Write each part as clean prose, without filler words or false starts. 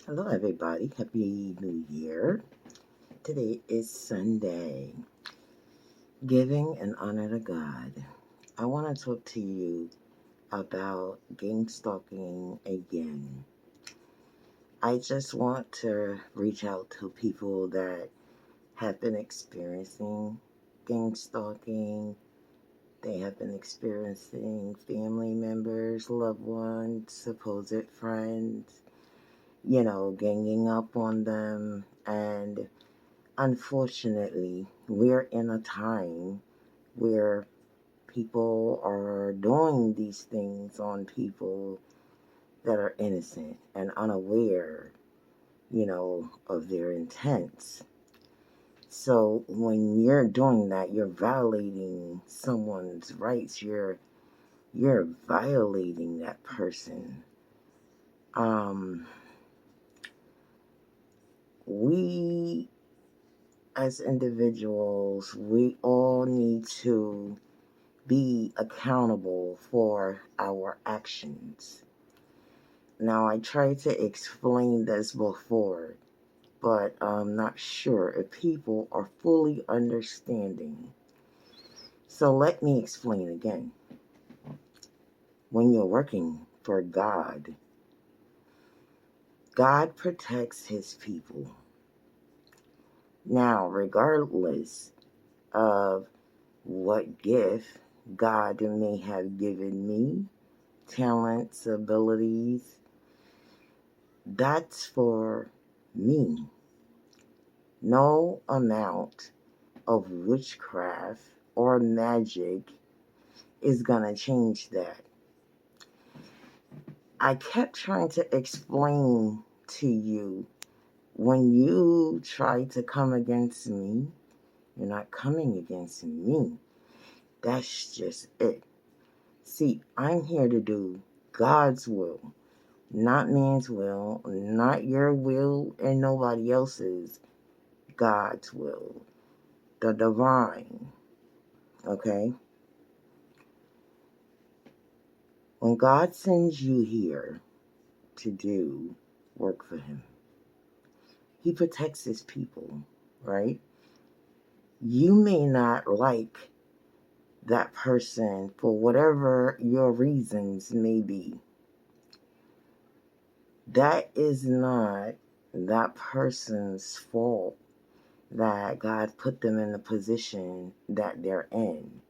Hello, everybody. Happy New Year. Today is Sunday. Giving and honor to God. I want to talk to you about gang stalking again. I just want to reach out to people that have been experiencing gang stalking. They have been experiencing family members, loved ones, supposed friends, ganging up on them. And unfortunately, we're in a time where people are doing these things on people that are innocent and unaware, of their intents. So when you're doing that, you're violating someone's rights. You're violating that person. Um, we as individuals, we all need to be accountable for our actions. Now, I tried to explain this before, but I'm not sure if people are fully understanding. So let me explain again. When you're working for God, God protects his people. Now, regardless of what gift God may have given me, talents, abilities, that's for me. No amount of witchcraft or magic is going to change that. I kept trying to explain to you, when you try to come against me, you're not coming against me. That's just it. See, I'm here to do God's will, not man's will, not your will and nobody else's. God's will, the divine. Okay? When God sends you here to do work for him, he protects his people, right? You may not like that person for whatever your reasons may be. That is not that person's fault that God put them in the position that they're in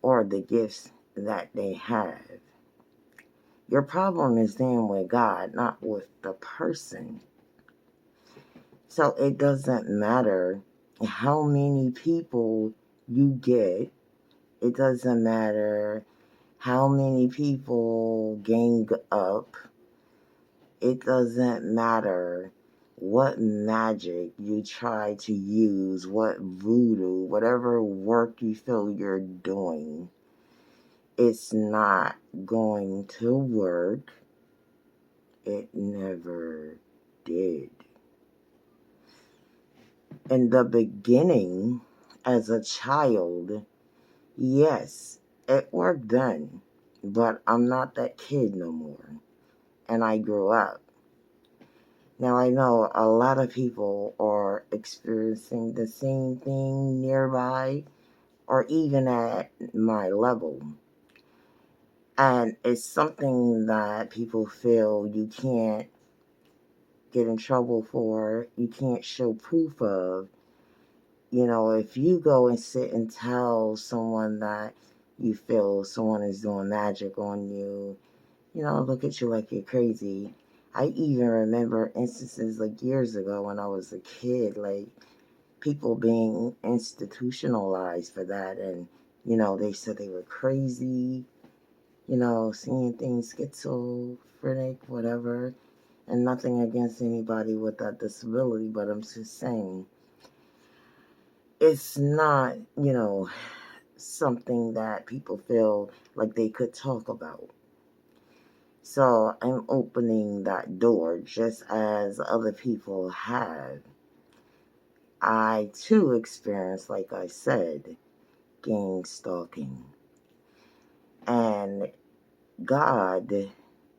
or the gifts that they have. Your problem is then with God, not with the person. So it doesn't matter how many people you get. It doesn't matter how many people gang up. It doesn't matter what magic you try to use, what voodoo, whatever work you feel you're doing. It's not going to work. It never did. In the beginning, as a child, yes, it worked then, but I'm not that kid no more, and I grew up. Now I know a lot of people are experiencing the same thing nearby or even at my level. And it's something that people feel you can't get in trouble for, you can't show proof of. If you go and sit and tell someone that you feel someone is doing magic on you, look at you like you're crazy. I even remember instances like years ago when I was a kid, like people being institutionalized for that. And, they said they were crazy, seeing things schizophrenic, whatever. And nothing against anybody with that disability, but I'm just saying it's not, something that people feel like they could talk about. So I'm opening that door just as other people have. I too experienced, like I said, gang stalking. And God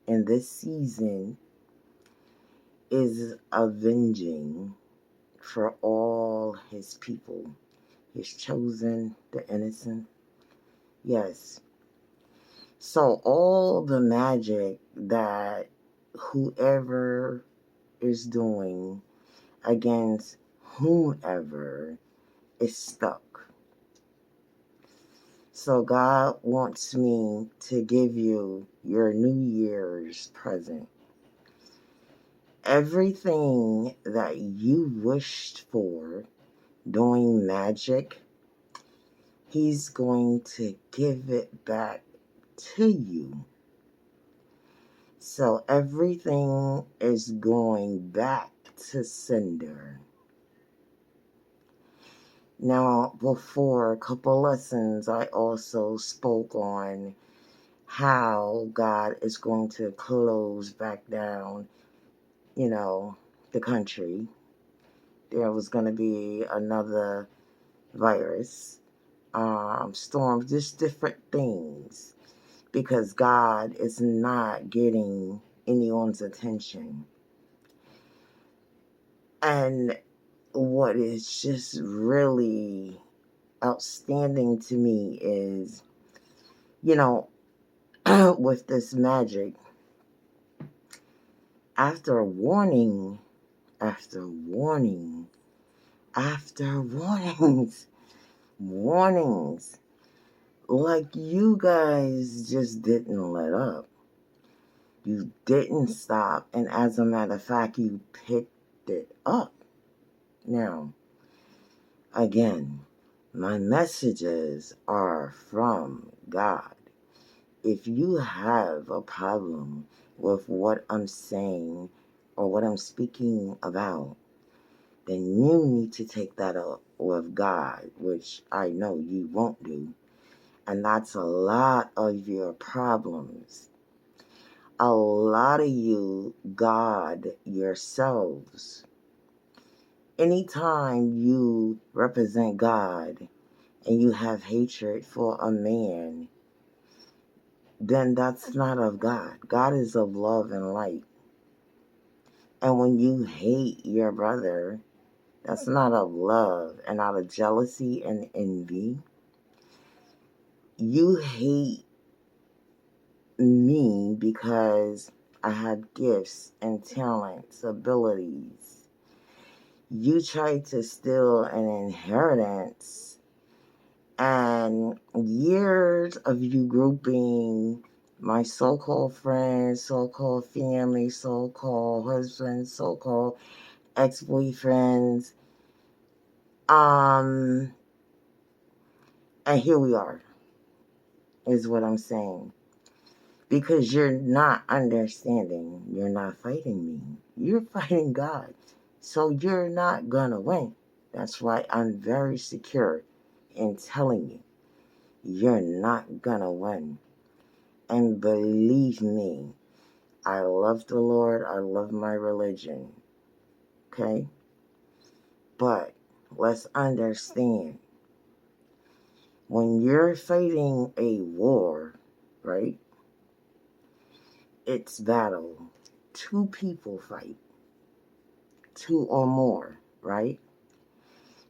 in this season is avenging for all his people, his chosen, the innocent. Yes. So all the magic that whoever is doing against whomever is stuck. So God wants me to give you your New Year's present. Everything that you wished for doing magic, He's going to give it back to you. So everything is going back to sender. Now, before a couple lessons, I also spoke on how God is going to close back down, the country. There was going to be another virus, storms, just different things, because God is not getting anyone's attention. And what is just really outstanding to me is, with this magic, after warning, after warning, after warnings, like you guys just didn't let up. You didn't stop, and as a matter of fact, you picked it up. Now, again, my messages are from God. If you have a problem with what I'm saying or what I'm speaking about, then you need to take that up with God, which I know you won't do. And that's a lot of your problems. A lot of you, God yourselves. Anytime you represent God and you have hatred for a man, then that's not of God. God is of love and light. And when you hate your brother, that's not of love and out of jealousy and envy. You hate me because I have gifts and talents, abilities. You try to steal an inheritance, and years of you grouping my so-called friends, so-called family, so-called husbands, so-called ex-boyfriends, and here we are, is what I'm saying. Because you're not understanding. You're not fighting me. You're fighting God. So you're not gonna win. That's why I'm very secure in telling you, you're not gonna win. And believe me, I love the Lord. I love my religion. Okay? But let's understand, when you're fighting a war, right? It's battle. Two people fight. Two or more, right?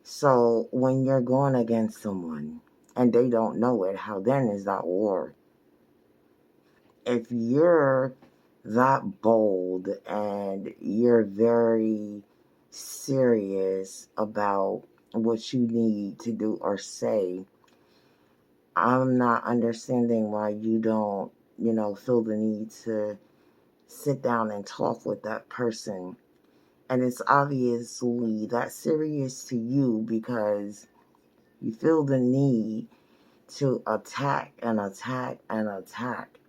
So when you're going against someone and they don't know it, how then is that war? If you're that bold and you're very serious about what you need to do or say, I'm not understanding why you don't, feel the need to sit down and talk with that person. And it's obviously that serious to you because you feel the need to attack and attack and attack.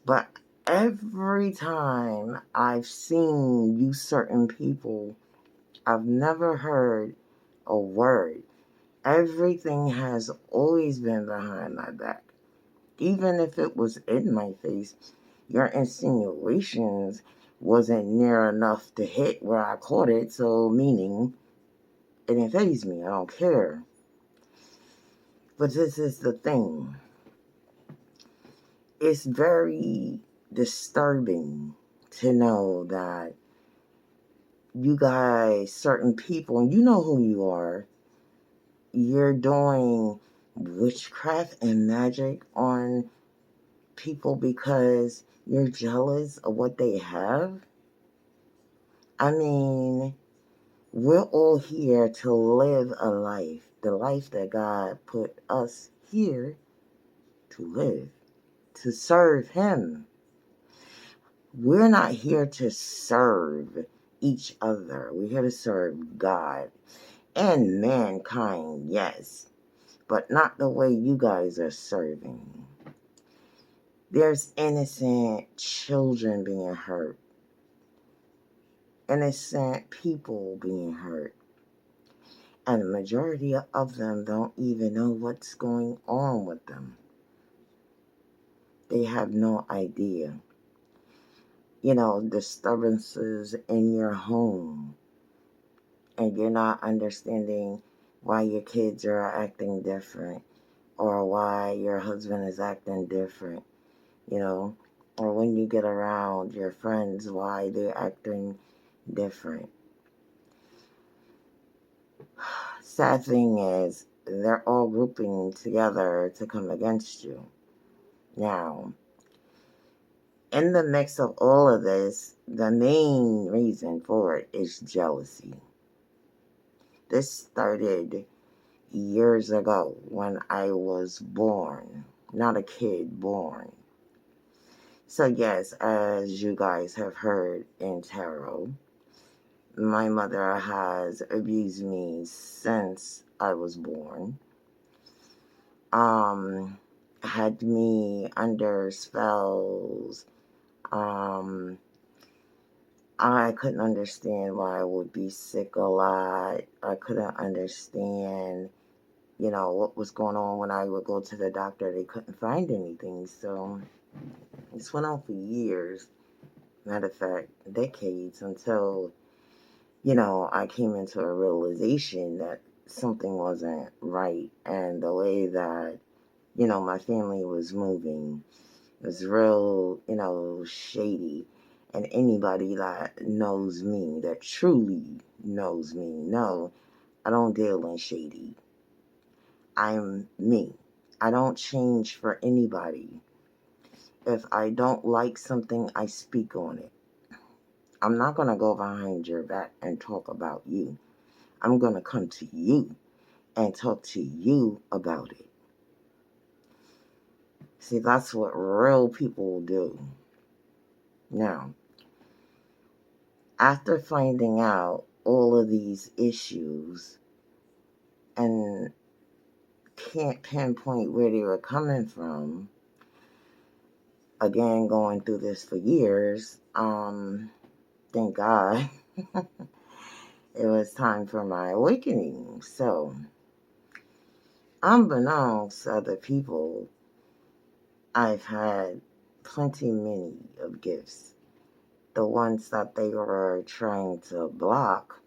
But every time I've seen you certain people, I've never heard a word. Everything has always been behind my back. Even if it was in my face, your insinuations wasn't near enough to hit where I caught it, so meaning it didn't faze me. I don't care. But this is the thing. It's very disturbing to know that you guys, certain people, and you know who you are, you're doing witchcraft and magic on people because you're jealous of what they have. I mean, we're all here to live a life, the life that God put us here to live, to serve Him. We're not here to serve each other. We're here to serve God and mankind, yes, but not the way you guys are serving. There's innocent children being hurt, innocent people being hurt, and the majority of them don't even know what's going on with them. They have no idea. Disturbances in your home, and you're not understanding why your kids are acting different, or why your husband is acting different, or when you get around your friends, why they're acting different. Sad thing is, they're all grouping together to come against you. Now, in the mix of all of this, the main reason for it is jealousy. This started years ago when I was born, not a kid, born. So yes, as you guys have heard in tarot, my mother has abused me since I was born. Had me under spells. I couldn't understand why I would be sick a lot. I couldn't understand, what was going on when I would go to the doctor. They couldn't find anything. So this went on for years. Matter of fact, decades, until, I came into a realization that something wasn't right. And the way that, my family was moving was real, shady. And anybody that knows me, that truly knows me, no, I don't deal in shady. I'm me. I don't change for anybody. If I don't like something, I speak on it. I'm not going to go behind your back and talk about you. I'm going to come to you and talk to you about it. See, that's what real people do. Now, after finding out all of these issues and can't pinpoint where they were coming from, again, going through this for years, thank God, it was time for my awakening. So, unbeknownst to other people, I've had many of gifts. The ones that they were trying to block,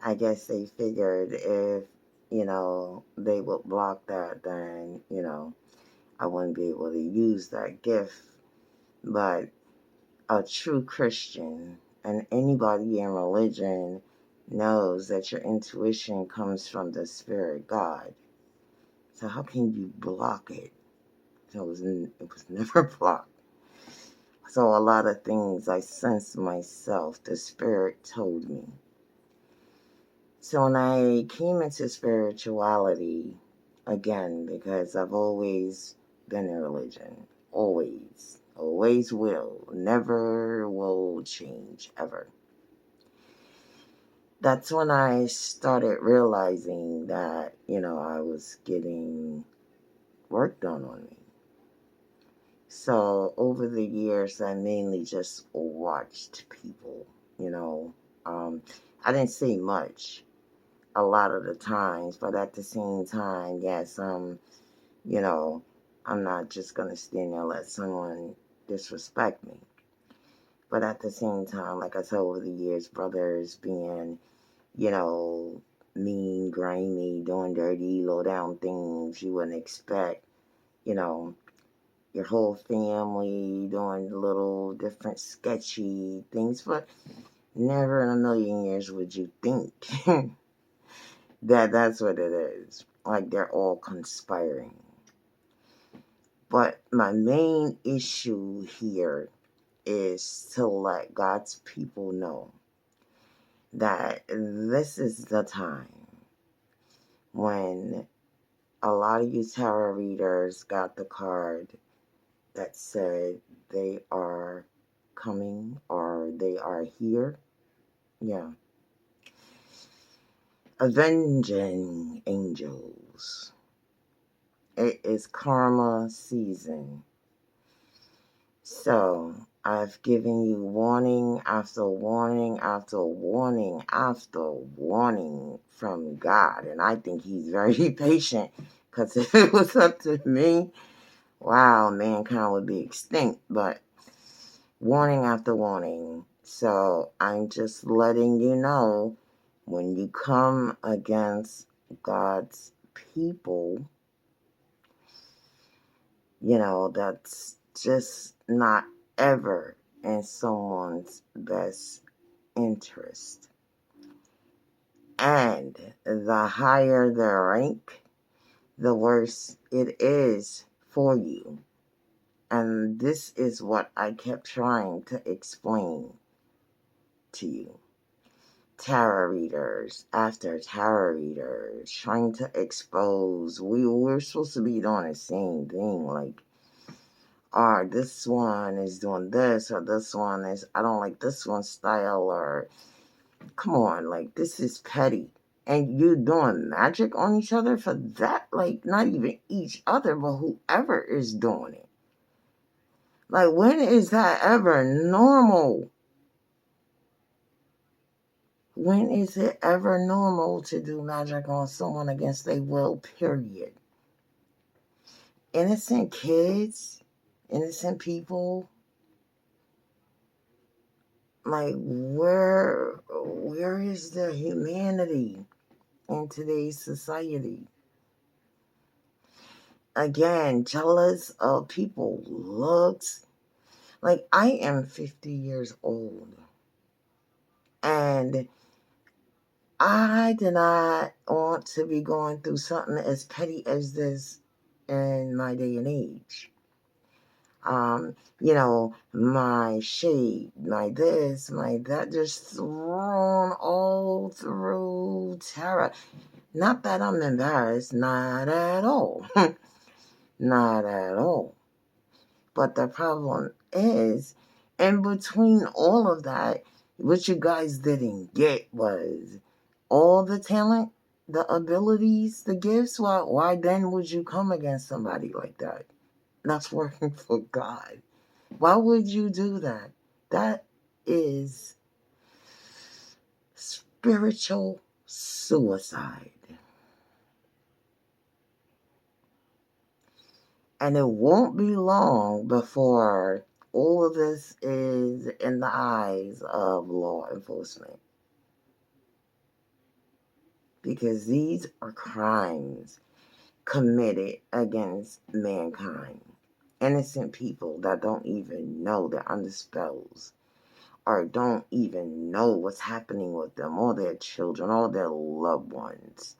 I guess they figured if, they would block that, then, I wouldn't be able to use that gift. But a true Christian and anybody in religion knows that your intuition comes from the Spirit God. So how can you block it? So it was never blocked. So a lot of things I sensed myself, the Spirit told me. So when I came into spirituality, again, because I've always been in religion, always will, never will change, ever. That's when I started realizing that, I was getting work done on me. So over the years, I mainly just watched people, I didn't say much a lot of the times, but at the same time, yes, I'm not just going to stand there and let someone disrespect me. But at the same time, like I said, over the years, brothers being, mean, grimy, doing dirty, low down things you wouldn't expect, your whole family doing little different sketchy things, but never in a million years would you think that that's what it is. Like they're all conspiring. But my main issue here is to let God's people know that this is the time when a lot of you tarot readers got the card that said they are coming or they are here. Yeah. Avenging angels. It is karma season. So, I've given you warning after warning after warning after warning from God. And I think He's very patient. Because if it was up to me, wow, mankind would be extinct. But warning after warning. So, I'm just letting you know, when you come against God's people, that's just not ever in someone's best interest. And the higher the rank, the worse it is for you. And this is what I kept trying to explain to you. Tarot readers after tarot readers trying to expose. We're supposed to be doing the same thing, like, or this one is doing this, or this one is, I don't like this one's style, or come on, like, this is petty. And you're doing magic on each other for that? Like, not even each other, but whoever is doing it. Like, when is that ever normal? When is it ever normal to do magic on someone against their will, period? Innocent kids, innocent people. Like, where is the humanity in today's society? Again, jealous of people looks. Like, I am 50 years old, and I did not want to be going through something as petty as this in my day and age. My shade, my this, my that, just thrown all through tarot. Not that I'm embarrassed, not at all. Not at all. But the problem is, in between all of that, what you guys didn't get was all the talent, the abilities, the gifts. Why then would you come against somebody like that? That's working for God. Why would you do that? That is spiritual suicide. And it won't be long before all of this is in the eyes of law enforcement. Because these are crimes committed against mankind. Innocent people that don't even know they're under spells, or don't even know what's happening with them, or their children, or their loved ones.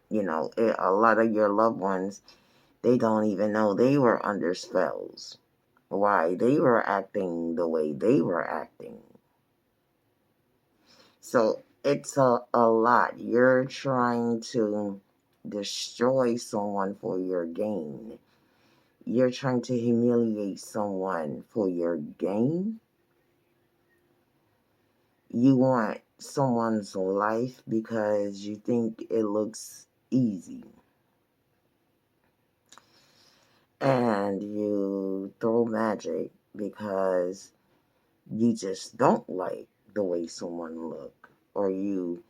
A lot of your loved ones, they don't even know they were under spells. Why they were acting the way they were acting. So it's a lot. You're trying to destroy someone for your gain. You're trying to humiliate someone for your gain. You want someone's life because you think it looks easy. And you throw magic because you just don't like the way someone look, or you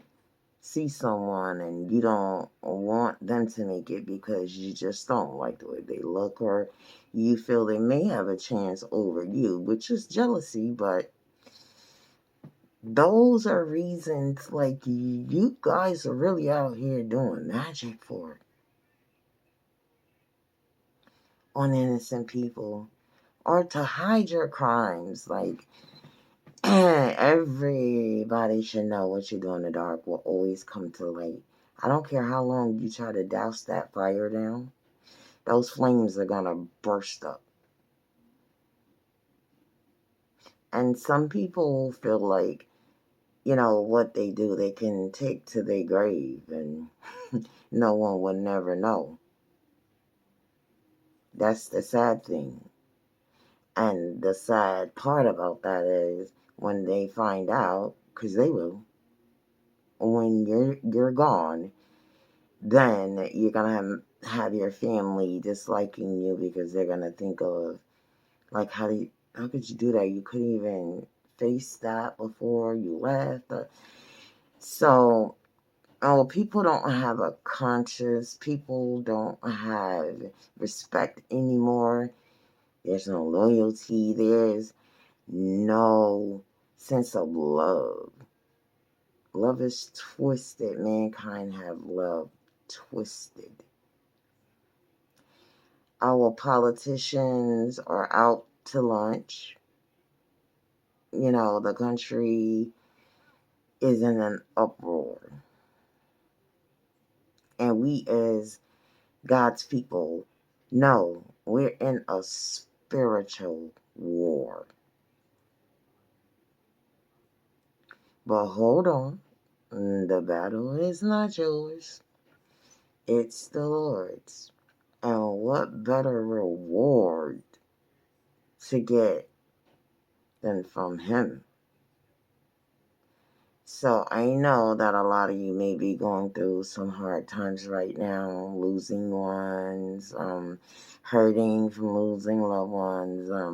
see someone and you don't want them to make it because you just don't like the way they look, or you feel they may have a chance over you, which is jealousy. But those are reasons, like, you guys are really out here doing magic for. on innocent people or to hide your crimes. Like, everybody should know what you do in the dark will always come to light. I don't care how long you try to douse that fire down, those flames are gonna burst up. And some people feel like, what they do, they can take to their grave and no one will never know. That's the sad thing. And the sad part about that is when they find out, because they will, when you're gone, then you're gonna have your family disliking you because they're gonna think of, like, how could you do that? You couldn't even face that before you left. So, people don't have a conscience. People don't have respect anymore. There's no loyalty. There's no sense of love. Love is twisted. Mankind have love twisted. Our politicians are out to lunch. The country is in an uproar. And we, as God's people, know we're in a spiritual war. But hold on, the battle is not yours, it's the Lord's. And what better reward to get than from Him? So I know that a lot of you may be going through some hard times right now, losing ones, hurting from losing loved ones, a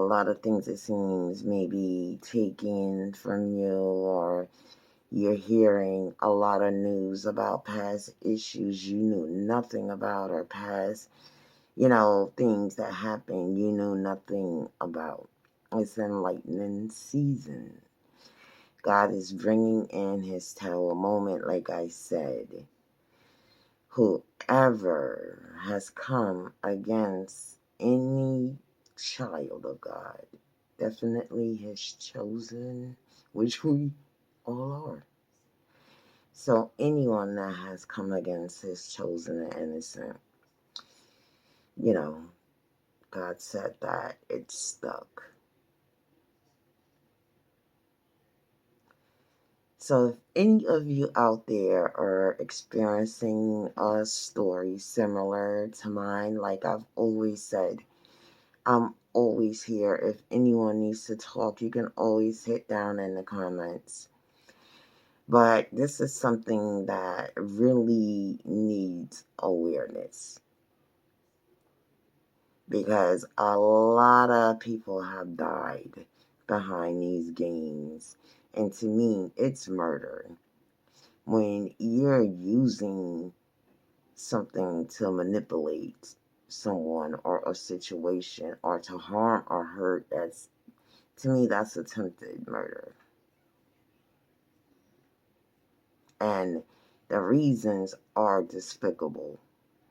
lot of things, it seems, may be taken from you, or you're hearing a lot of news about past issues you knew nothing about, or past, things that happened you knew nothing about. It's enlightening season. God is bringing in His tower moment, like I said. Whoever has come against any child of God, definitely His chosen, which we all are. So anyone that has come against His chosen and innocent, God said that it's stuck. So if any of you out there are experiencing a story similar to mine, like I've always said, I'm always here. If anyone needs to talk, you can always hit down in the comments. But this is something that really needs awareness, because a lot of people have died behind these games. And to me, it's murder. When you're using something to manipulate someone or a situation, or to harm or hurt, to me, that's attempted murder. And the reasons are despicable.